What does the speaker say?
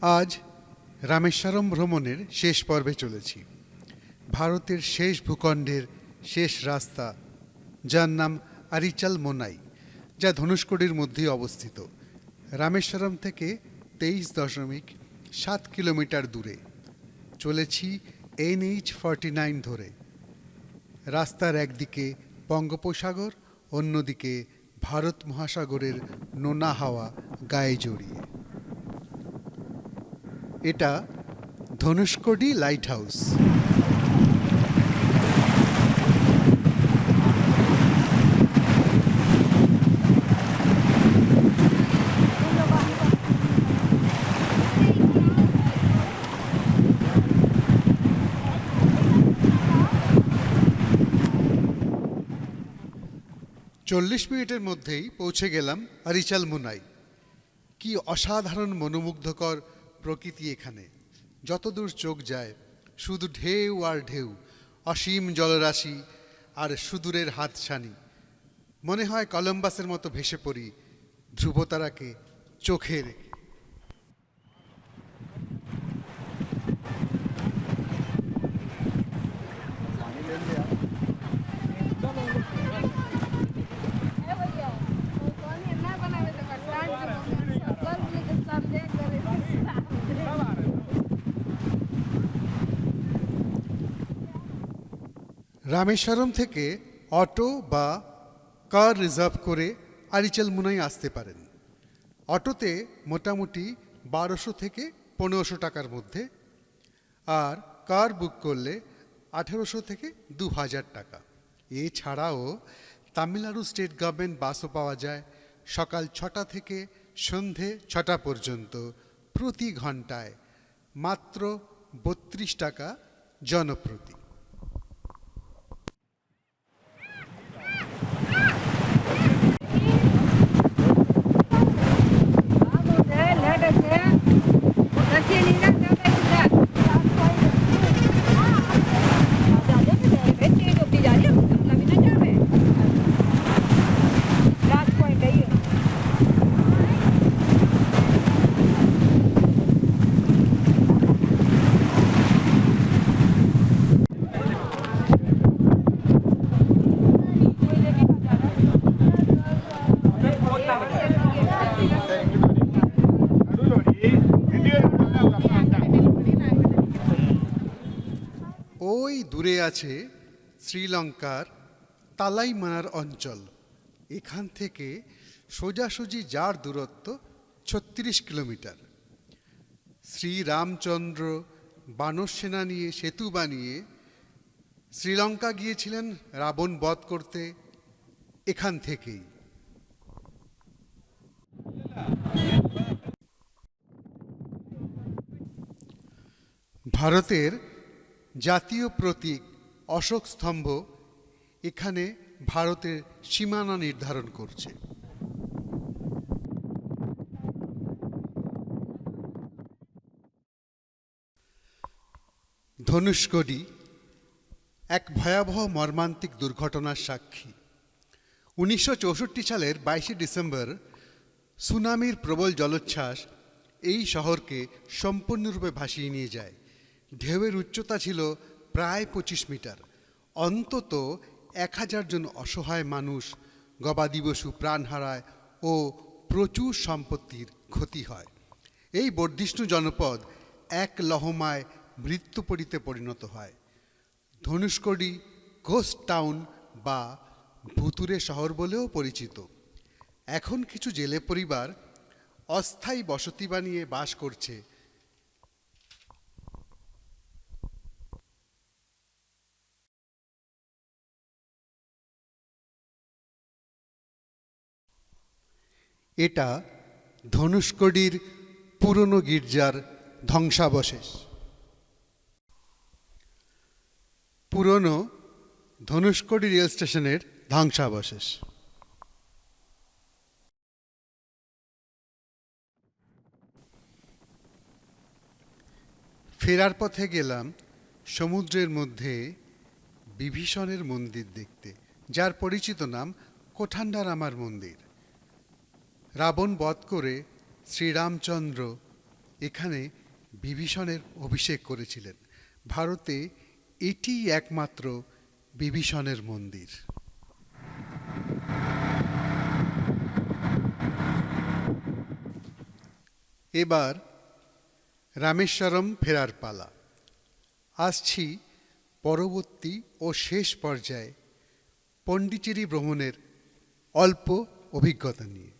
আজ রামেশ্বরম ভ্রমণের শেষ পর্বে চলেছি। ভারতের শেষ ভূখণ্ডের শেষ রাস্তা, যার নাম আরিচাল মোনাই, যা ধনুষ্কোডির মধ্যেই অবস্থিত। রামেশ্বরম থেকে 23.7 কিলোমিটার দূরে চলেছি NH-49 ধরে। রাস্তার একদিকে বঙ্গোপসাগর, অন্যদিকে ভারত মহাসাগরের নোনা হাওয়া গায়ে জড়িয়ে। এটা ধনুষ্কোডি লাইট হাউস। চল্লিশ মিনিটের মধ্যেই পৌঁছে গেলাম আরিচাল মুনাই। কি অসাধারণ মনোমুগ্ধকর প্রকৃতি এখানে! যতদূর চোখ যায় শুধু ঢেউ আর ঢেউ, অসীম জলরাশি আর সুদূরের হাতছানি। মনে হয় কলম্বাসের মতো ভেসে পড়ি ধ্রুবতারাকে চোখে রেখে। রামেশ্বরম থেকে অটো বা কার রিজার্ভ করে আরিচাল মুনাই আসতে পারেন। অটোতে মোটামুটি 1200 থেকে 1500 টাকার মধ্যে, আর কার বুক করলে 1800 থেকে 2000 টাকা। এছাড়াও তামিলনাড়ু স্টেট গভর্নমেন্ট বাসও পাওয়া যায় সকাল 6টা থেকে সন্ধে 6টা পর্যন্ত, প্রতি ঘন্টায় মাত্র 32 টাকা জনপ্রতি। ওই দূরে আছে শ্রীলঙ্কার তালাইমানার অঞ্চল। এখান থেকে সোজাসুজি যার দূরত্ব 36 কিলোমিটার। শ্রীরামচন্দ্র বানর সেনা নিয়ে সেতু বানিয়ে শ্রীলঙ্কা গিয়েছিলেন রাবণ বধ করতে এখান থেকেই। ভারতের জাতীয় প্রতীক অশোক স্তম্ভ এখানে ভারতের সীমানা নির্ধারণ করছে। ধনুষ্কোডি এক ভয়াবহ মর্মান্তিক দুর্ঘটনার সাক্ষী। 1964 সালের 22শে ডিসেম্বর সুনামির প্রবল জলোচ্ছ্বাস এই শহরকে সম্পূর্ণরূপে ভাসিয়ে নিয়ে যায়। ঢেউয়ের উচ্চতা ছিল প্রায় 25 মিটার। অন্তত 1000 জন অসহায় মানুষ, গবাদি পশু প্রাণ হারায় ও প্রচুর সম্পত্তির ক্ষতি হয়। এই বর্ধিষ্ণু জনপদ এক লহমায় মৃত্যুপরিতে পরিণত হয়। ধনুষ্কোডি ঘোস্ট টাউন বা ভুতুরে শহর বলেও পরিচিত। এখন কিছু জেলে পরিবার অস্থায়ী বসতি বানিয়ে বাস করছে। এটা ধনুষ্কোডির পুরনো গির্জার ধ্বংসাবশেষ। পুরনো ধনুষ্কোডি রেল স্টেশনের ধ্বংসাবশেষ। ফেরার পথে গেলাম সমুদ্রের মধ্যে বিভীষণের মন্দির দেখতে, যার পরিচিত নাম কোঠান্ডারামার মন্দির। রাবণ বধ করে শ্রীরামচন্দ্র এখানে বিভীষণের অভিষেক করেছিলেন। ভারতে এটিই একমাত্র বিভীষণের মন্দির। এবার রামেশ্বরম ফেরার পালা। আসছি পরবর্তী ও শেষ পর্যায়ে পণ্ডিচেরি ভ্রমণের অল্প অভিজ্ঞতা নিয়ে।